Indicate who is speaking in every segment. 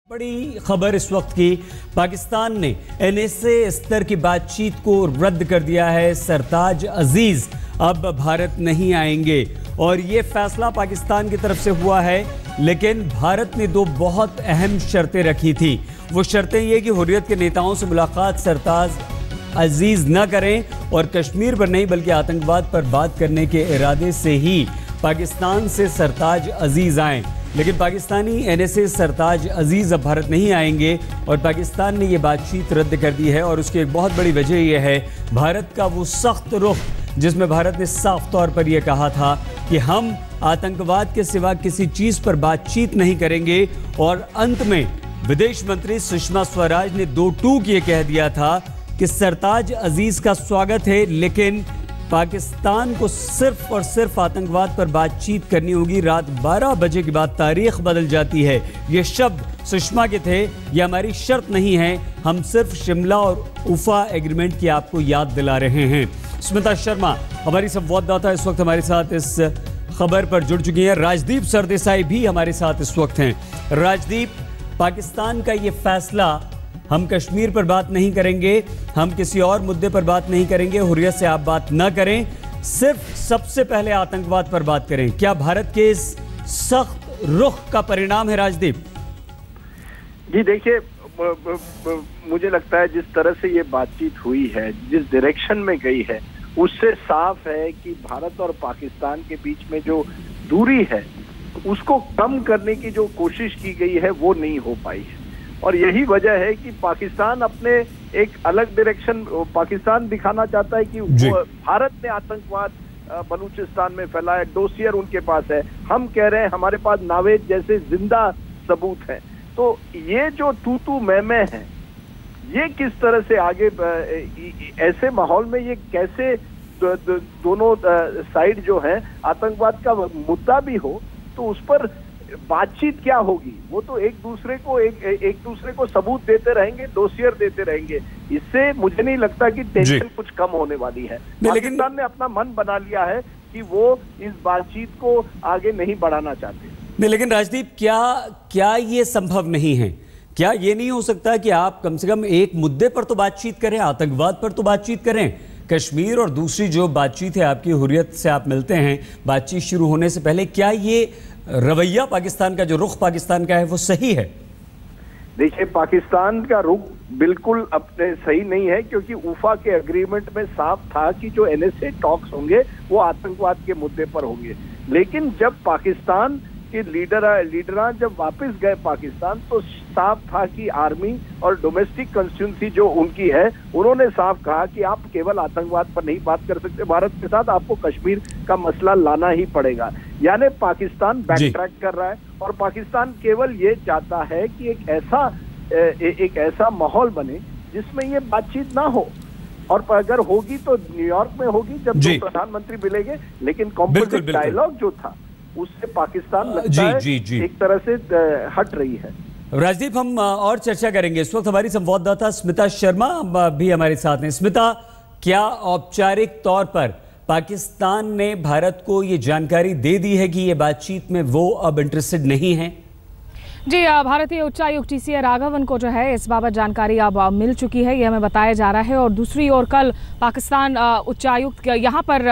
Speaker 1: बड़ी खबर इस वक्त की, पाकिस्तान ने एनएसए स्तर की बातचीत को रद्द कर दिया है। सरताज अजीज अब भारत नहीं आएंगे और ये फैसला पाकिस्तान की तरफ से हुआ है, लेकिन भारत ने दो बहुत अहम शर्तें रखी थी। वो शर्तें ये कि हुर्रियत के नेताओं से मुलाकात सरताज अजीज न करें और कश्मीर पर नहीं बल्कि आतंकवाद पर बात करने के इरादे से ही पाकिस्तान से सरताज अजीज आएं। लेकिन पाकिस्तानी एनएसए सरताज अजीज अब भारत नहीं आएंगे और पाकिस्तान ने ये बातचीत रद्द कर दी है। और उसकी एक बहुत बड़ी वजह यह है भारत का वो सख्त रुख, जिसमें भारत ने साफ तौर पर यह कहा था कि हम आतंकवाद के सिवा किसी चीज़ पर बातचीत नहीं करेंगे। और अंत में विदेश मंत्री सुषमा स्वराज ने दो टूक ये कह दिया था कि सरताज अजीज का स्वागत है, लेकिन पाकिस्तान को सिर्फ और सिर्फ आतंकवाद पर बातचीत करनी होगी। रात 12 बजे के बाद तारीख बदल जाती है। ये शब्द सुषमा के थे, ये हमारी शर्त नहीं है, हम सिर्फ शिमला और उफा एग्रीमेंट की आपको याद दिला रहे हैं। स्मिता शर्मा हमारी संवाददाता इस वक्त हमारे साथ इस खबर पर जुड़ चुकी हैं। राजदीप सरदेसाई भी हमारे साथ इस वक्त हैं। राजदीप, पाकिस्तान का ये फैसला, हम कश्मीर पर बात नहीं करेंगे, हम किसी और मुद्दे पर बात नहीं करेंगे, हुर्रियत से आप बात न करें, सिर्फ सबसे पहले आतंकवाद पर बात करें, क्या भारत के इस सख्त रुख का परिणाम है? राजदीप
Speaker 2: जी देखिए, मुझे लगता है जिस तरह से ये बातचीत हुई है, जिस डायरेक्शन में गई है, उससे साफ है कि भारत और पाकिस्तान के बीच में जो दूरी है उसको कम करने की जो कोशिश की गई है वो नहीं हो पाई है। और यही वजह है कि पाकिस्तान अपने एक अलग डायरेक्शन, पाकिस्तान दिखाना चाहता है कि भारत ने आतंकवाद बलूचिस्तान में फैलाया, डोसियर उनके पास है, हम कह रहे हैं हमारे पास नावेद जैसे जिंदा सबूत हैं। तो ये जो तू मैं है, ये किस तरह से आगे ऐसे माहौल में ये कैसे दोनों साइड जो है आतंकवाद का मुद्दा भी हो तो उस पर बातचीत क्या होगी? वो तो एक दूसरे को सबूत देते रहेंगे, डोसियर देते रहेंगे। इससे मुझे नहीं लगता कि टेंशन कुछ कम होने वाली है। पाकिस्तान ने अपना मन बना लिया है कि वो इस बातचीत को आगे नहीं बढ़ाना चाहते।
Speaker 1: नहीं, लेकिन राजदीप, क्या ये संभव नहीं है? क्या ये नहीं हो सकता कि आप कम से कम एक मुद्दे पर तो बातचीत करें, आतंकवाद पर तो बातचीत करें? कश्मीर और दूसरी जो बातचीत है आपकी, हुर्रियत से आप मिलते हैं, बातचीत शुरू होने से पहले क्या ये रवैया पाकिस्तान का, जो रुख पाकिस्तान का है, वो सही है?
Speaker 2: देखिए, पाकिस्तान का रुख बिल्कुल अपने सही नहीं है, क्योंकि उफा के एग्रीमेंट में साफ था कि जो एनएसए टॉक्स होंगे वो आतंकवाद के मुद्दे पर होंगे। लेकिन जब पाकिस्तान के लीडर जब वापस गए पाकिस्तान, तो साफ था कि आर्मी और डोमेस्टिक कंस्टिट्यूंसी जो उनकी है, उन्होंने साफ कहा कि आप केवल आतंकवाद पर नहीं बात कर सकते भारत के साथ, आपको कश्मीर का मसला लाना ही पड़ेगा। यानी पाकिस्तान बैक ट्रैक कर रहा है और पाकिस्तान केवल ये चाहता है कि एक ऐसा माहौल बने जिसमें ये बातचीत ना हो, और अगर होगी तो न्यूयॉर्क में होगी जब दो प्रधानमंत्री मिलेंगे। लेकिन कॉम्पोजिट डायलॉग जो था उससे पाकिस्तान लगता है एक तरह से हट रही है।
Speaker 1: राजदीप, हम और चर्चा करेंगे। इस वक्त हमारी संवाददाता स्मिता शर्मा भी हमारे साथ हैं। स्मिता, क्या औपचारिक तौर पर पाकिस्तान ने भारत को ये जानकारी दे दी है कि ये बातचीत में वो अब इंटरेस्टेड नहीं है?
Speaker 3: जी, भारतीय उच्चायुक्त टीसी राघवन को जो है इस बाबत जानकारी अब मिल चुकी है, ये हमें बताया जा रहा है। और दूसरी ओर कल पाकिस्तान उच्चायुक्त यहाँ पर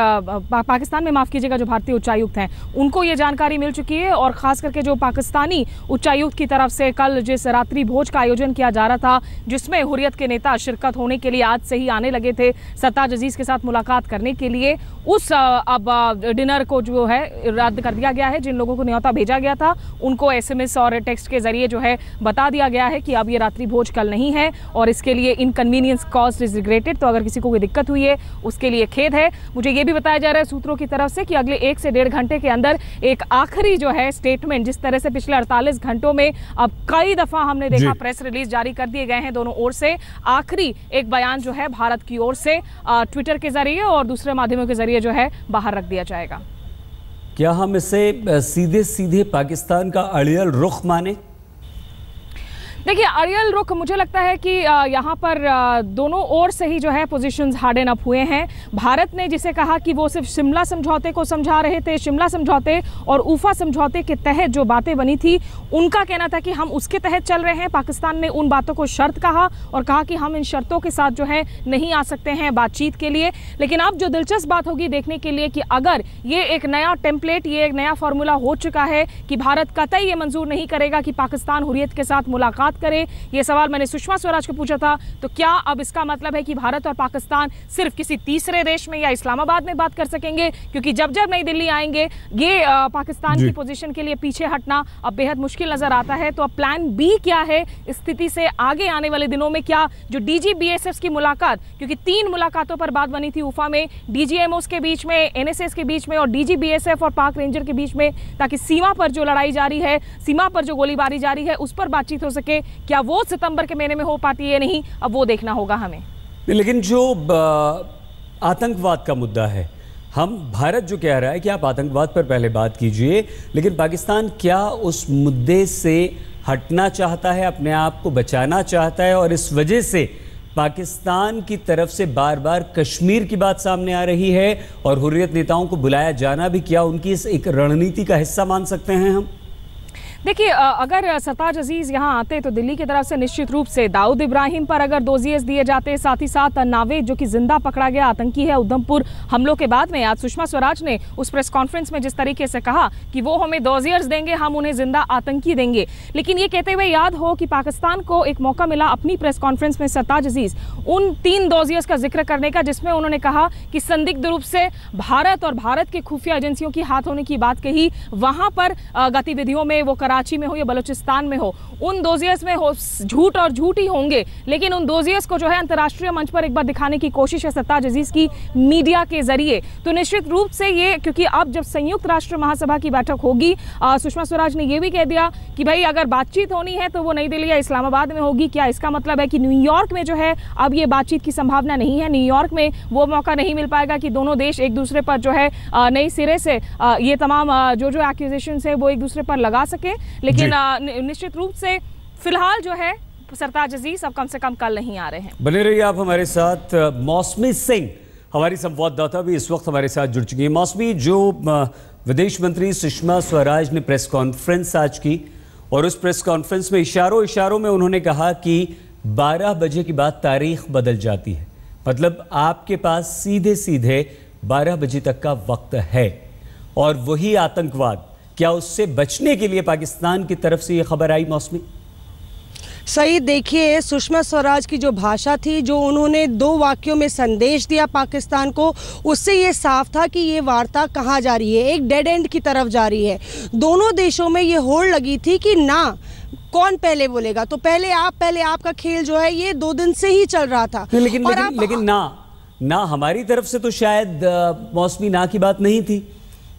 Speaker 3: पाकिस्तान में, माफ़ कीजिएगा, जो भारतीय उच्चायुक्त हैं उनको ये जानकारी मिल चुकी है। और ख़ास करके जो पाकिस्तानी उच्चायुक्त की तरफ से कल जिस रात्रि भोज का आयोजन किया जा रहा था, जिसमें हुर्रियत के नेता शिरकत होने के लिए आज से ही आने लगे थे सरताज अजीज़ के साथ मुलाकात करने के लिए, उस अब डिनर को जो है रद्द कर दिया गया है। जिन लोगों को न्योता भेजा गया था उनको SMS और टेक्स्ट के जरिए जो है बता दिया गया है कि अब ये रात्रि भोज कल नहीं है और इसके लिए इनकन्वीनियंस कॉज्ड इज रिग्रेटेड। तो अगर किसी को कोई दिक्कत हुई है उसके लिए खेद है। मुझे ये भी बताया जा रहा है सूत्रों की तरफ से कि अगले 1 से 1.5 घंटे के अंदर एक आखिरी जो है स्टेटमेंट, जिस तरह से पिछले 48 घंटों में अब कई दफा हमने देखा प्रेस रिलीज जारी कर दिए गए हैं दोनों ओर से, आखिरी एक बयान जो है भारत की ओर से ट्विटर के जरिए और दूसरे माध्यमों के जरिए जो है बाहर रख दिया जाएगा।
Speaker 1: क्या हम इसे सीधे सीधे पाकिस्तान का अड़ियल रुख माने?
Speaker 3: देखिए, अड़ियल रुख, मुझे लगता है कि यहाँ पर दोनों ओर से ही जो है पोजीशंस हार्डन अप हुए हैं। भारत ने जिसे कहा कि वो सिर्फ शिमला समझौते को समझा रहे थे, शिमला समझौते और उफा समझौते के तहत जो बातें बनी थी उनका कहना था कि हम उसके तहत चल रहे हैं। पाकिस्तान ने उन बातों को शर्त कहा और कहा कि हम इन शर्तों के साथ जो है नहीं आ सकते हैं बातचीत के लिए। लेकिन अब जो दिलचस्प बात होगी देखने के लिए कि अगर ये एक नया टेम्पलेट, ये एक नया फॉर्मूला हो चुका है कि भारत कतई ये मंजूर नहीं करेगा कि पाकिस्तान हुर्रियत के साथ मुलाकात करे। ये सवाल मैंने सुषमा स्वराज को पूछा था, तो क्या अब इसका मतलब है कि भारत और पाकिस्तान सिर्फ किसी तीसरे देश में या इस्लामाबाद में बात कर सकेंगे? क्योंकि जब जब नई दिल्ली आएंगे ये पाकिस्तान की पोजीशन के लिए पीछे हटना अब बेहद मुश्किल नजर आता है। तो अब प्लान बी क्या है स्थिति से आगे आने वाले दिनों में? क्या जो डीजी बीएसएफ की मुलाकात, क्योंकि 3 मुलाकातों पर बात बनी थी उफा में, डीजीएमओस के बीच में, एनएसएस के बीच में और डीजी बीएसएफ और पाक रेंजर के बीच में, ताकि सीमा पर जो लड़ाई जारी है, सीमा पर जो गोलीबारी जारी है उस पर बातचीत हो सके। क्या वो सितंबर के महीने में हो पाती है? नहीं, अब वो देखना होगा हमें।
Speaker 1: लेकिन जो आतंकवाद का मुद्दा है, हम भारत जो कह रहा है कि आप आतंकवाद पर पहले बात कीजिए, लेकिन पाकिस्तान क्या उस मुद्दे से हटना चाहता है, अपने आप को बचाना चाहता है? और इस वजह से पाकिस्तान की तरफ से बार बार कश्मीर की बात सामने आ रही है और हुर्रियत नेताओं को बुलाया जाना भी क्या उनकी इस एक रणनीति का हिस्सा मान सकते हैं हम?
Speaker 3: देखिए, अगर सरताज अजीज यहाँ आते तो दिल्ली की तरफ से निश्चित रूप से दाऊद इब्राहिम पर अगर डोजियर्स दिए जाते, साथ ही साथ नावेद जो कि जिंदा पकड़ा गया आतंकी है उधमपुर हमलों के बाद में, आज सुषमा स्वराज ने उस प्रेस कॉन्फ्रेंस में जिस तरीके से कहा कि वो हमें डोजियर्स देंगे, हम उन्हें जिंदा आतंकी देंगे। लेकिन ये कहते हुए याद हो कि पाकिस्तान को एक मौका मिला अपनी प्रेस कॉन्फ्रेंस में सरताज अजीज उन 3 डोजियर्स का जिक्र करने का, जिसमें उन्होंने कहा कि संदिग्ध रूप से भारत और भारत के खुफिया एजेंसियों की हाथ होने की बात कही। वहां पर गतिविधियों में, वो कराची में हो या बलूचिस्तान में हो, उन डोजियर्स में हो झूठ और झूठ ही होंगे, लेकिन उन डोजियर्स को जो है अंतर्राष्ट्रीय मंच पर एक बार दिखाने की कोशिश है सरताज अजीज की मीडिया के जरिए। तो निश्चित रूप से ये, क्योंकि अब जब संयुक्त राष्ट्र महासभा की बैठक होगी, सुषमा स्वराज ने ये भी कह दिया कि भाई अगर बातचीत होनी है तो वो नई दिल्ली या इस्लामाबाद में होगी। क्या इसका मतलब है कि न्यूयॉर्क में जो है अब ये बातचीत की संभावना नहीं है? न्यूयॉर्क में वो मौका नहीं मिल पाएगा कि दोनों देश एक दूसरे पर जो है नई सिरे से ये तमाम जो एक्यूजेशंस है वो एक दूसरे पर लगा सके। लेकिन निश्चित रूप से फिलहाल जो है सरताज अजीज अब कम से कम कल नहीं आ रहे हैं।
Speaker 1: बने रहिए आप हमारे साथ। मौसमी सिंह हमारी संवाददाता भी इस वक्त हमारे साथ जुड़ चुकी है। मौसमी, जो विदेश मंत्री सुषमा स्वराज ने प्रेस कॉन्फ्रेंस आज की और उस प्रेस कॉन्फ्रेंस में इशारों में उन्होंने कहा कि 12 बजे के बाद तारीख बदल जाती है, मतलब आपके पास सीधे सीधे 12 बजे तक का वक्त है और वही आतंकवाद, क्या उससे बचने के लिए पाकिस्तान की तरफ से ये खबर आई? मौसमी
Speaker 4: सही, देखिए सुषमा स्वराज की जो भाषा थी, जो उन्होंने 2 वाक्यों में संदेश दिया पाकिस्तान को, उससे ये साफ था कि ये वार्ता कहाँ जा रही है, एक डेड एंड की तरफ जा रही है। दोनों देशों में ये होड़ लगी थी कि ना कौन पहले बोलेगा, तो पहले आपका खेल जो है ये 2 दिन से ही चल रहा था।
Speaker 1: लेकिन ना हमारी तरफ से तो शायद मौसमी ना की बात नहीं थी।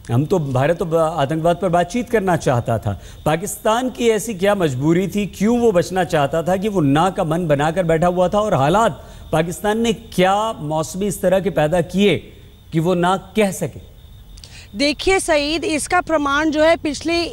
Speaker 1: हम तो भारत तो आतंकवाद पर बातचीत करना चाहता था। पाकिस्तान की ऐसी क्या मजबूरी थी, क्यों वो बचना चाहता था कि वो ना का मन बनाकर बैठा हुआ था? और हालात पाकिस्तान ने क्या मौसमी इस तरह के पैदा किए कि वो ना कह सके?
Speaker 4: देखिए सईद, इसका प्रमाण जो है पिछले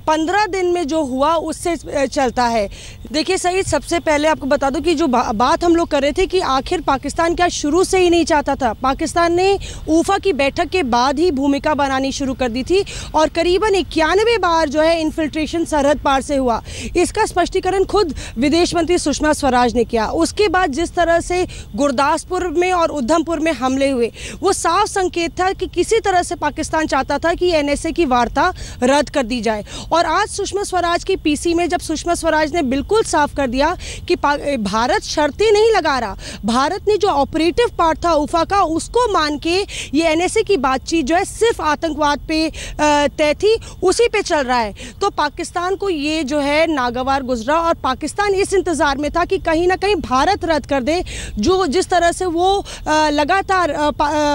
Speaker 4: 15 दिन में जो हुआ उससे चलता है। देखिए सईद, सबसे पहले आपको बता दूं कि जो बात हम लोग कर रहे थे कि आखिर पाकिस्तान क्या शुरू से ही नहीं चाहता था। पाकिस्तान ने उफा की बैठक के बाद ही भूमिका बनानी शुरू कर दी थी और करीबन 91 बार जो है इन्फिल्ट्रेशन सरहद पार से हुआ। इसका स्पष्टीकरण खुद विदेश मंत्री सुषमा स्वराज ने किया। उसके बाद जिस तरह से गुरदासपुर में और उधमपुर में हमले हुए, वो साफ संकेत था कि किसी तरह से पाकिस्तान चाहता था कि एनएसए की वार्ता रद्द कर दी जाए। और आज सुषमा स्वराज की पीसी में जब सुषमा स्वराज ने बिल्कुल साफ कर दिया कि भारत शर्तें नहीं लगा रहा, भारत ने जो ऑपरेटिव पार्ट था उफा का उसको मान के ये एनएसए की बातचीत जो है सिर्फ आतंकवाद पे तय थी, उसी पे चल रहा है। तो पाकिस्तान को ये जो है नागवार गुजरा और पाकिस्तान इस इंतज़ार में था कि कहीं ना कहीं भारत रद्द कर दे, जो जिस तरह से वो लगातार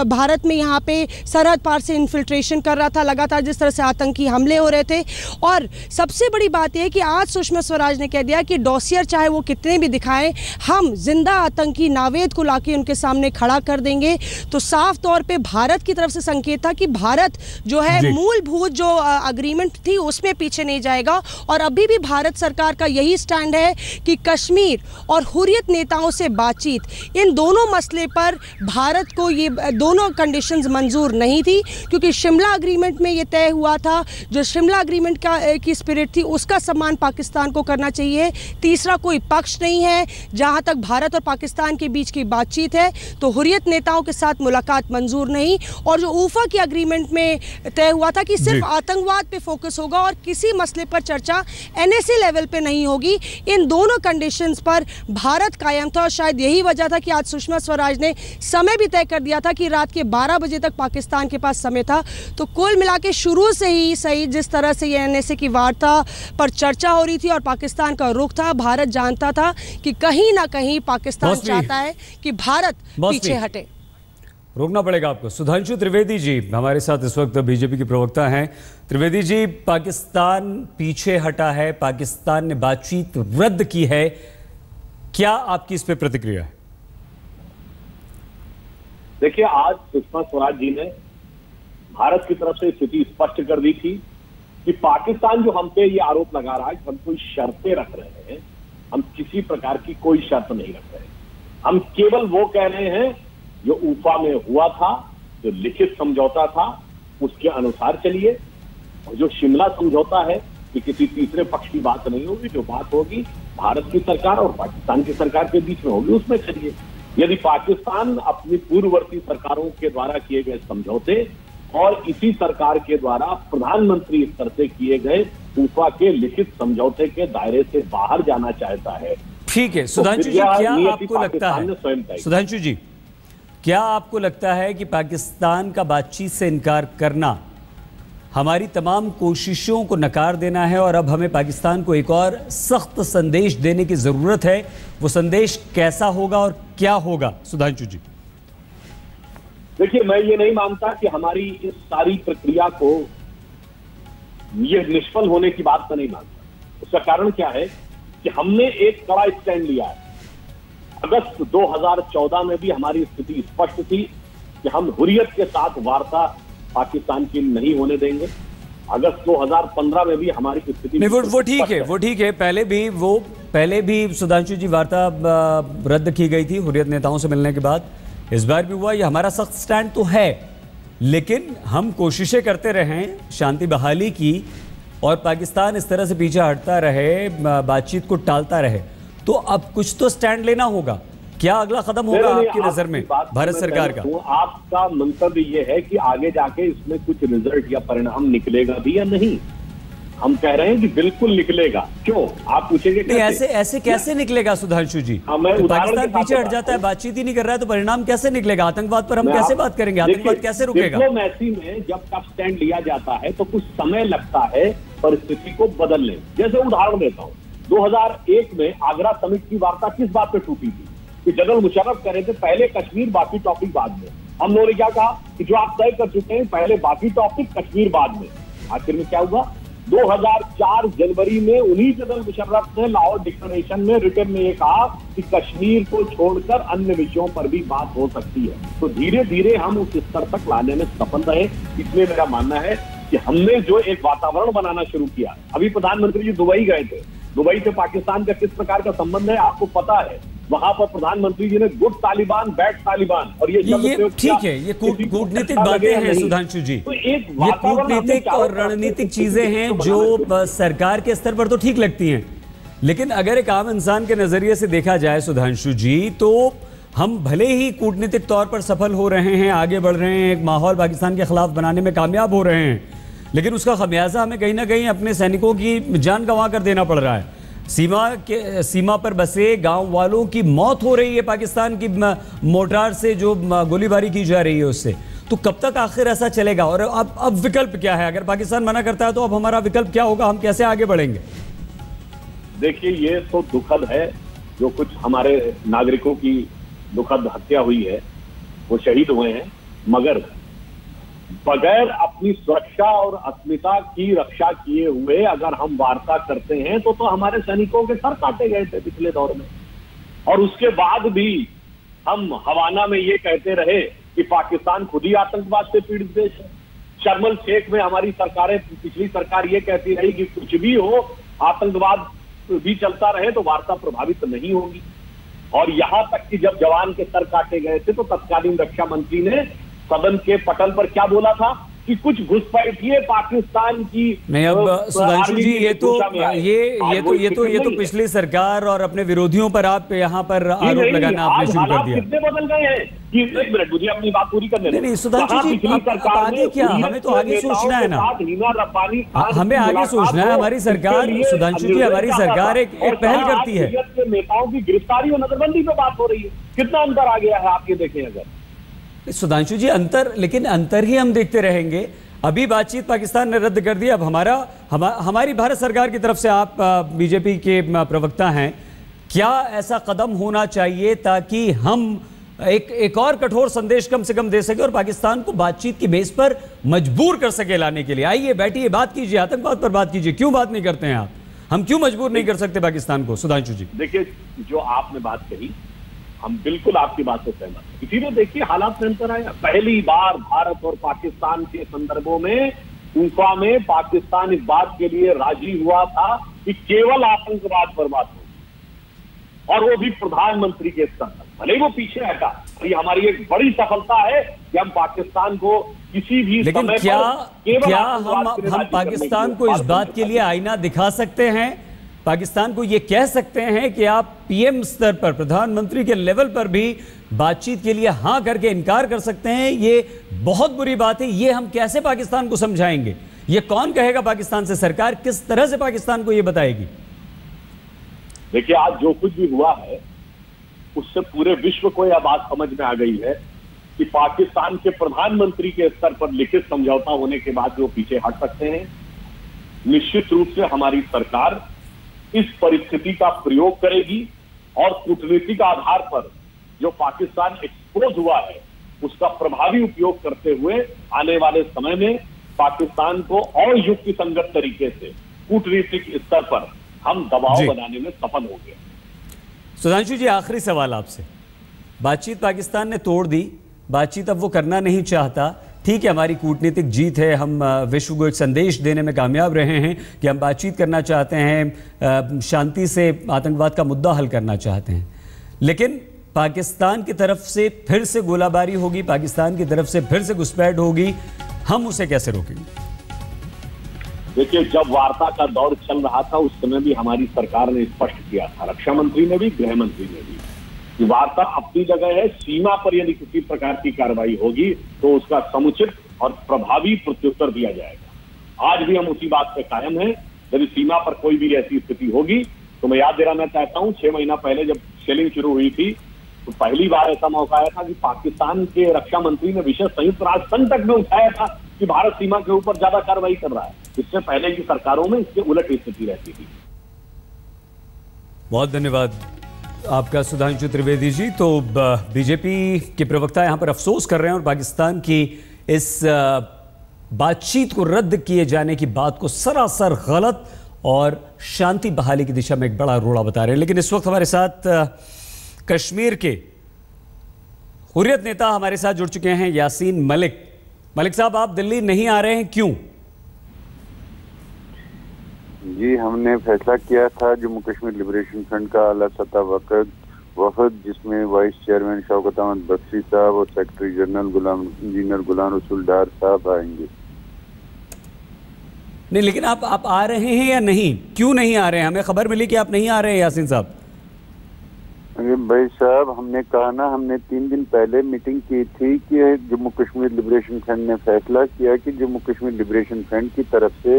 Speaker 4: भारत में यहाँ पे सरहद पार से इन्फिल्ट्रेशन कर रहा था, लगातार जिस तरह से आतंकी हमले हो रहे थे। और सबसे बड़ी बात यह है कि आज सुषमा स्वराज ने कह दिया कि डॉसियर चाहे वो कितने भी दिखाएं, हम जिंदा आतंकी नावेद को लाके उनके सामने खड़ा कर देंगे। तो साफ तौर पे भारत की तरफ से संकेत था कि भारत जो है मूलभूत जो अग्रीमेंट थी उसमें पीछे नहीं जाएगा। और अभी भी भारत सरकार का यही स्टैंड है कि कश्मीर और हुर्रियत नेताओं से बातचीत, इन दोनों मसले पर भारत को ये दोनों कंडीशंस मंजूर नहीं थी, क्योंकि शिमला एग्रीमेंट में ये तय हुआ था, जो शिमला एग्रीमेंट की स्पिरिट थी उसका सम्मान पाकिस्तान को करना चाहिए। तीसरा कोई पक्ष नहीं है। जहां तक भारत और पाकिस्तान के बीच की बातचीत है तो हुर्रियत नेताओं के साथ मुलाकात मंजूर नहीं। और जो ऊफा की एग्रीमेंट में तय हुआ था कि सिर्फ आतंकवाद पे फोकस होगा और किसी मसले पर चर्चा NSA लेवल पे नहीं होगी, इन दोनों कंडीशंस पर भारत कायम था। और शायद यही वजह था कि आज सुषमा स्वराज ने समय भी तय कर दिया था कि रात के 12 बजे तक पाकिस्तान के पास समय था। तो कुल मिला के शुरू से ही सही जिस तरह से ये NSA की वार्ता पर चर्चा हो रही थी और पाकिस्तान का रुख था, भारत जानता था कि कहीं ना कहीं पाकिस्तान चाहता है कि भारत पीछे हटे।
Speaker 1: रोकना पड़ेगा आपको। सुधांशु त्रिवेदी जी हमारे साथ इस वक्त बीजेपी के प्रवक्ता हैं। त्रिवेदी जी, पाकिस्तान पीछे हटा है, पाकिस्तान ने बातचीत रद्द की है, क्या आपकी इस पे प्रतिक्रिया है?
Speaker 5: देखिए, आज सुषमा स्वराज जी ने भारत की तरफ से स्थिति स्पष्ट कर दी थी कि पाकिस्तान जो हम पे ये आरोप लगा रहा है कि हम कोई शर्तें रख रहे हैं, हम किसी प्रकार की कोई शर्त नहीं रख रहे। हम केवल वो कह रहे हैं जो ऊफा में हुआ था, जो लिखित समझौता था उसके अनुसार चलिए। और जो शिमला समझौता है कि किसी तीसरे पक्ष की बात नहीं होगी, जो बात होगी भारत की सरकार और पाकिस्तान की सरकार के बीच में होगी, उसमें चलिए। यदि पाकिस्तान अपनी पूर्ववर्ती सरकारों के द्वारा किए गए समझौते और इसी सरकार के द्वारा प्रधानमंत्री स्तर से किए गए ऊफा के लिखित समझौते के दायरे से बाहर जाना चाहता है,
Speaker 1: ठीक है। सुधांशु जी, क्या आपको लगता है, सुधांशु जी क्या आपको लगता है कि पाकिस्तान का बातचीत से इनकार करना हमारी तमाम कोशिशों को नकार देना है और अब हमें पाकिस्तान को एक और सख्त संदेश देने की जरूरत है? वो संदेश कैसा होगा और क्या होगा? सुधांशु जी,
Speaker 5: देखिए, मैं ये नहीं मानता कि हमारी इस सारी प्रक्रिया को ये निष्फल होने की बात मैं नहीं मानता। उसका कारण क्या है कि हमने एक कड़ा स्टैंड लिया है। अगस्त 2014 में भी हमारी स्थिति स्पष्ट थी कि हम हुर्रियत के साथ वार्ता पाकिस्तान की नहीं होने देंगे। अगस्त 2015 में भी हमारी स्थिति
Speaker 1: नहीं, वो ठीक है। पहले भी सुधांशु जी वार्ता रद्द की गई थी हुर्रियत नेताओं से मिलने के बाद। इस बार भी हुआ। ये हमारा सख्त स्टैंड तो है, लेकिन हम कोशिशें करते रहें शांति बहाली की और पाकिस्तान इस तरह से पीछे हटता रहे, बातचीत को टालता रहे, तो अब कुछ तो स्टैंड लेना होगा। क्या अगला कदम होगा आपकी नजर में भारत सरकार का?
Speaker 5: आपका मंतव्य यह है कि आगे जाके इसमें कुछ रिजल्ट या परिणाम निकलेगा भी या नहीं? हम कह रहे हैं कि बिल्कुल निकलेगा। क्यों, आप पूछेंगे
Speaker 1: नहीं, ऐसे कैसे निकलेगा सुधांशु जी? पाकिस्तान पीछे हट जाता है, बातचीत ही नहीं कर रहा है, तो परिणाम कैसे निकलेगा? आतंकवाद पर हम कैसे बात करेंगे? आतंकवाद कैसे रुकेगा?
Speaker 5: डिप्लोमेसी में जब तक स्टैंड लिया जाता है तो कुछ समय लगता है परिस्थिति को बदलने। जैसे उदाहरण देता हूँ, 2001 में आगरा समिट की वार्ता किस बात पे टूटी थी कि जनरल मुशर्रफ कह रहे थे पहले कश्मीर बाकी टॉपिक बाद में। हम लोगों ने क्या कहा कि जो आप तय कर चुके हैं पहले बाकी टॉपिक, कश्मीर बाद में। आखिर में क्या हुआ? 2004 जनवरी में उन्हीं जनरल मुशर्रफ ने लाहौर डिक्लेरेशन में रिटर्न में ये कहा कि कश्मीर को छोड़कर अन्य विषयों पर भी बात हो सकती है। तो धीरे धीरे हम उस स्तर तक लाने में सफल रहे। इसलिए मेरा मानना है कि हमने जो एक वातावरण बनाना शुरू किया। अभी प्रधानमंत्री जी दुबई गए थे, दुबई से पाकिस्तान का किस प्रकार का संबंध है आपको पता है। वहां पर प्रधानमंत्री जी ने गुड तालिबान बैड तालिबान और ये
Speaker 1: ठीक है, ये कूटनीतिक बातें हैं सुधांशु जी। तो ये कूटनीतिक और रणनीतिक चीजें हैं जो सरकार के स्तर पर तो ठीक लगती हैं, लेकिन अगर एक आम इंसान के नजरिए से देखा जाए सुधांशु जी, तो हम भले ही कूटनीतिक तौर पर सफल हो रहे हैं, आगे बढ़ रहे हैं, एक माहौल पाकिस्तान के खिलाफ बनाने में कामयाब हो रहे हैं, लेकिन उसका खमियाजा हमें कहीं ना कहीं अपने सैनिकों की जान गंवा कर देना पड़ रहा है। सीमा पर बसे गांव वालों की मौत हो रही है पाकिस्तान की मोर्टार से जो गोलीबारी की जा रही है उससे। तो कब तक आखिर ऐसा चलेगा? और अब विकल्प क्या है? अगर पाकिस्तान मना करता है तो अब हमारा विकल्प क्या होगा? हम कैसे आगे बढ़ेंगे?
Speaker 5: देखिए, ये तो दुखद है जो कुछ हमारे नागरिकों की दुखद हत्या हुई है, वो शहीद हुए हैं, मगर बगैर अपनी सुरक्षा और अस्मिता की रक्षा किए हुए अगर हम वार्ता करते हैं तो हमारे सैनिकों के सर काटे गए थे पिछले दौर में, और उसके बाद भी हम हवाना में ये कहते रहे कि पाकिस्तान खुद ही आतंकवाद से पीड़ित देश है। शर्म शेख में हमारी सरकारें, पिछली सरकार ये कहती रही कि कुछ भी हो, आतंकवाद भी चलता रहे तो वार्ता प्रभावित नहीं होगी। और यहां तक कि जब जवान के सर काटे गए थे तो तत्कालीन रक्षा मंत्री ने सदन के पटल पर क्या बोला था कि कुछ घुसपैठिए पाकिस्तान की।
Speaker 1: नहीं, अब सुधांशु जी ये तो पिछली सरकार और अपने विरोधियों पर आप यहाँ पर आरोप लगाना आपने शुरू कर दिया।
Speaker 5: कितने बदल गए हैं कि एक मिनट मुझे अपनी बात पूरी करने दो।
Speaker 1: नहीं सुधांशु जी, आगे क्या, हमें तो आगे सोचना है ना, हमें आगे सोचना है। हमारी सरकार, सुधांशु जी, हमारी सरकार एक पहल करती है।
Speaker 5: नेताओं की गिरफ्तारी और नजरबंदी पे बात हो रही है, कितना अंतर आ गया है आप ये देखें। अगर
Speaker 1: सुधांशु जी लेकिन अंतर ही हम देखते रहेंगे। अभी बातचीत पाकिस्तान ने रद्द कर दी। अब हमारी भारत सरकार की तरफ से, आप बीजेपी के प्रवक्ता हैं, क्या ऐसा कदम होना चाहिए ताकि हम एक और कठोर संदेश कम से कम दे सके और पाकिस्तान को बातचीत की बेस पर मजबूर कर सके लाने के लिए? आइए बैठिए, बात कीजिए, आतंकवाद पर बात कीजिए। क्यों बात नहीं करते हैं आप? हम क्यों मजबूर नहीं कर सकते पाकिस्तान को? सुधांशु जी
Speaker 5: देखिए, जो आपने बात कही, हम बिल्कुल आपकी बात से सहमत हैं। इसीलिए देखिए हालात में अंतर आया। पहली बार भारत और पाकिस्तान के संदर्भों में उनका में पाकिस्तान इस बात के लिए राजी हुआ था कि केवल आतंकवाद पर बात हो, और वो भी प्रधानमंत्री के स्तर पर, भले वो पीछे हटा। ये हमारी एक बड़ी सफलता है कि हम पाकिस्तान को किसी भी
Speaker 1: लेकिन
Speaker 5: समय
Speaker 1: क्या
Speaker 5: हम
Speaker 1: पाकिस्तान को इस बात के लिए आईना दिखा सकते हैं? पाकिस्तान को ये कह सकते हैं कि आप पीएम स्तर पर, प्रधानमंत्री के लेवल पर भी बातचीत के लिए हां करके इनकार कर सकते हैं? ये बहुत बुरी बात है। ये हम कैसे पाकिस्तान को समझाएंगे? ये कौन कहेगा पाकिस्तान से? सरकार किस तरह से पाकिस्तान को ये बताएगी?
Speaker 5: देखिए, आज जो कुछ भी हुआ है उससे पूरे विश्व को यह बात समझ में आ गई है कि पाकिस्तान के प्रधानमंत्री के स्तर पर लिखित समझौता होने के बाद वो पीछे हट सकते हैं। निश्चित रूप से हमारी सरकार इस परिस्थिति का प्रयोग करेगी और कूटनीतिक आधार पर जो पाकिस्तान एक्सपोज हुआ है उसका प्रभावी उपयोग करते हुए आने वाले समय में पाकिस्तान को और युक्ति संगत तरीके से कूटनीतिक स्तर पर हम दबाव बनाने में सफल होंगे।
Speaker 1: सुधांशु जी, आखिरी सवाल आपसे। बातचीत पाकिस्तान ने तोड़ दी, बातचीत अब वो करना नहीं चाहता। ठीक है, हमारी कूटनीतिक जीत है, हम विश्व को एक संदेश देने में कामयाब रहे हैं कि हम बातचीत करना चाहते हैं, शांति से आतंकवाद का मुद्दा हल करना चाहते हैं। लेकिन पाकिस्तान की तरफ से फिर से गोलाबारी होगी, पाकिस्तान की तरफ से फिर से घुसपैठ होगी, हम उसे कैसे रोकेंगे?
Speaker 5: देखिए, जब वार्ता का दौर चल रहा था उस समय भी हमारी सरकार ने स्पष्ट किया था, रक्षा मंत्री ने भी, गृह मंत्री ने भी, कि वार्ता अपनी जगह है। सीमा पर यदि किसी प्रकार की कार्रवाई होगी तो उसका समुचित और प्रभावी प्रत्युत्तर दिया जाएगा। आज भी हम उसी बात पे कायम हैं। यदि सीमा पर कोई भी ऐसी स्थिति होगी तो मैं याद दिलाना चाहता हूं, 6 महीना पहले जब शेलिंग शुरू हुई थी तो पहली बार ऐसा मौका आया था कि पाकिस्तान के रक्षा मंत्री ने विषय संयुक्त राष्ट्र संघ तक में उठाया था कि भारत सीमा के ऊपर ज्यादा कार्रवाई कर रहा है। इससे पहले की सरकारों में इसके उलट स्थिति रहती थी।
Speaker 1: बहुत धन्यवाद आपका सुधांशु त्रिवेदी जी। तो बीजेपी के प्रवक्ता यहां पर अफसोस कर रहे हैं और पाकिस्तान की इस बातचीत को रद्द किए जाने की बात को सरासर गलत और शांति बहाली की दिशा में एक बड़ा रोड़ा बता रहे हैं। लेकिन इस वक्त हमारे साथ कश्मीर के हुर्रियत नेता हमारे साथ जुड़ चुके हैं, यासीन मलिक। मलिक साहब, आप दिल्ली नहीं आ रहे हैं, क्यों?
Speaker 6: जी, हमने फैसला किया था जम्मू कश्मीर लिबरेशन फ्रंट का आला सतह वफद जिसमें वाइस चेयरमैन शौकत अहमद बख्शी साहब और secretary general engineer Ghulam Rasool डार साहब आएंगे।
Speaker 1: नहीं, लेकिन आप आ रहे हैं या नहीं? क्यों नहीं आ रहे हैं? हमें खबर मिली कि आप नहीं आ रहे हैं यासीन साहब।
Speaker 6: अरे भाई साहब, हमने कहा ना, हमने 3 दिन पहले मीटिंग की थी कि जम्मू कश्मीर लिबरेशन फ्रंट ने फैसला किया कि जम्मू कश्मीर लिबरेशन फ्रंट की तरफ से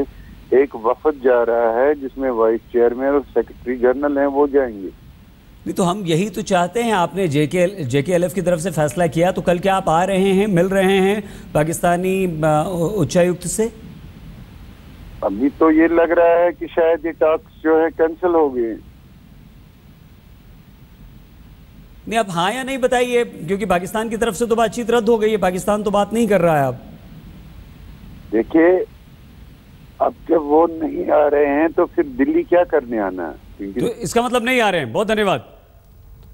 Speaker 6: एक वफद जा रहा है जिसमें वाइस चेयरमैन और सेक्रेटरी जनरल हैं, वो जाएंगे।
Speaker 1: नहीं तो हम यही तो चाहते हैं। आपने JKLF की तरफ से फैसला किया, तो कल क्या आप आ रहे हैं, मिल रहे हैं पाकिस्तानी उच्चायुक्त से?
Speaker 6: अभी तो ये लग रहा है कि शायद ये टॉक्स जो है कैंसिल हो गए।
Speaker 1: नहीं, आप हाँ या नहीं बताइए, क्योंकि पाकिस्तान की तरफ से तो बातचीत रद्द हो गई है, पाकिस्तान तो बात नहीं कर रहा है अब।
Speaker 6: देखिए, अब जब वो नहीं आ रहे हैं तो फिर दिल्ली क्या करने आना?
Speaker 1: तो इसका मतलब नहीं आ रहे हैं। बहुत धन्यवाद।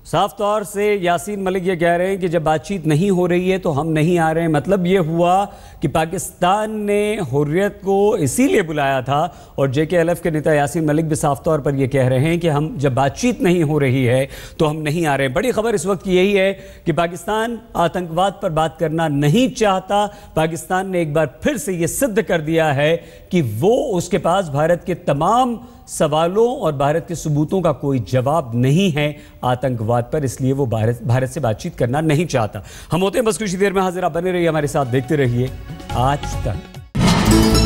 Speaker 1: साफ तौर से यासीन मलिक ये कह रहे हैं कि जब बातचीत नहीं हो रही है तो हम नहीं आ रहे हैं। मतलब ये हुआ कि पाकिस्तान ने हुर्रियत को इसीलिए बुलाया था, और JKLF के नेता यासीन मलिक भी साफ तौर पर ये कह रहे हैं कि हम जब बातचीत नहीं हो रही है तो हम नहीं आ रहे हैं। बड़ी खबर इस वक्त की यही है कि पाकिस्तान आतंकवाद पर बात करना नहीं चाहता। पाकिस्तान ने एक बार फिर से ये सिद्ध कर दिया है कि वो उसके पास भारत के तमाम सवालों और भारत के सबूतों का कोई जवाब नहीं है आतंकवाद पर, इसलिए वो भारत से बातचीत करना नहीं चाहता। हम होते हैं बस कुछ देर में हाजिर। आप बने रहिए हमारे साथ, देखते रहिए आज तक।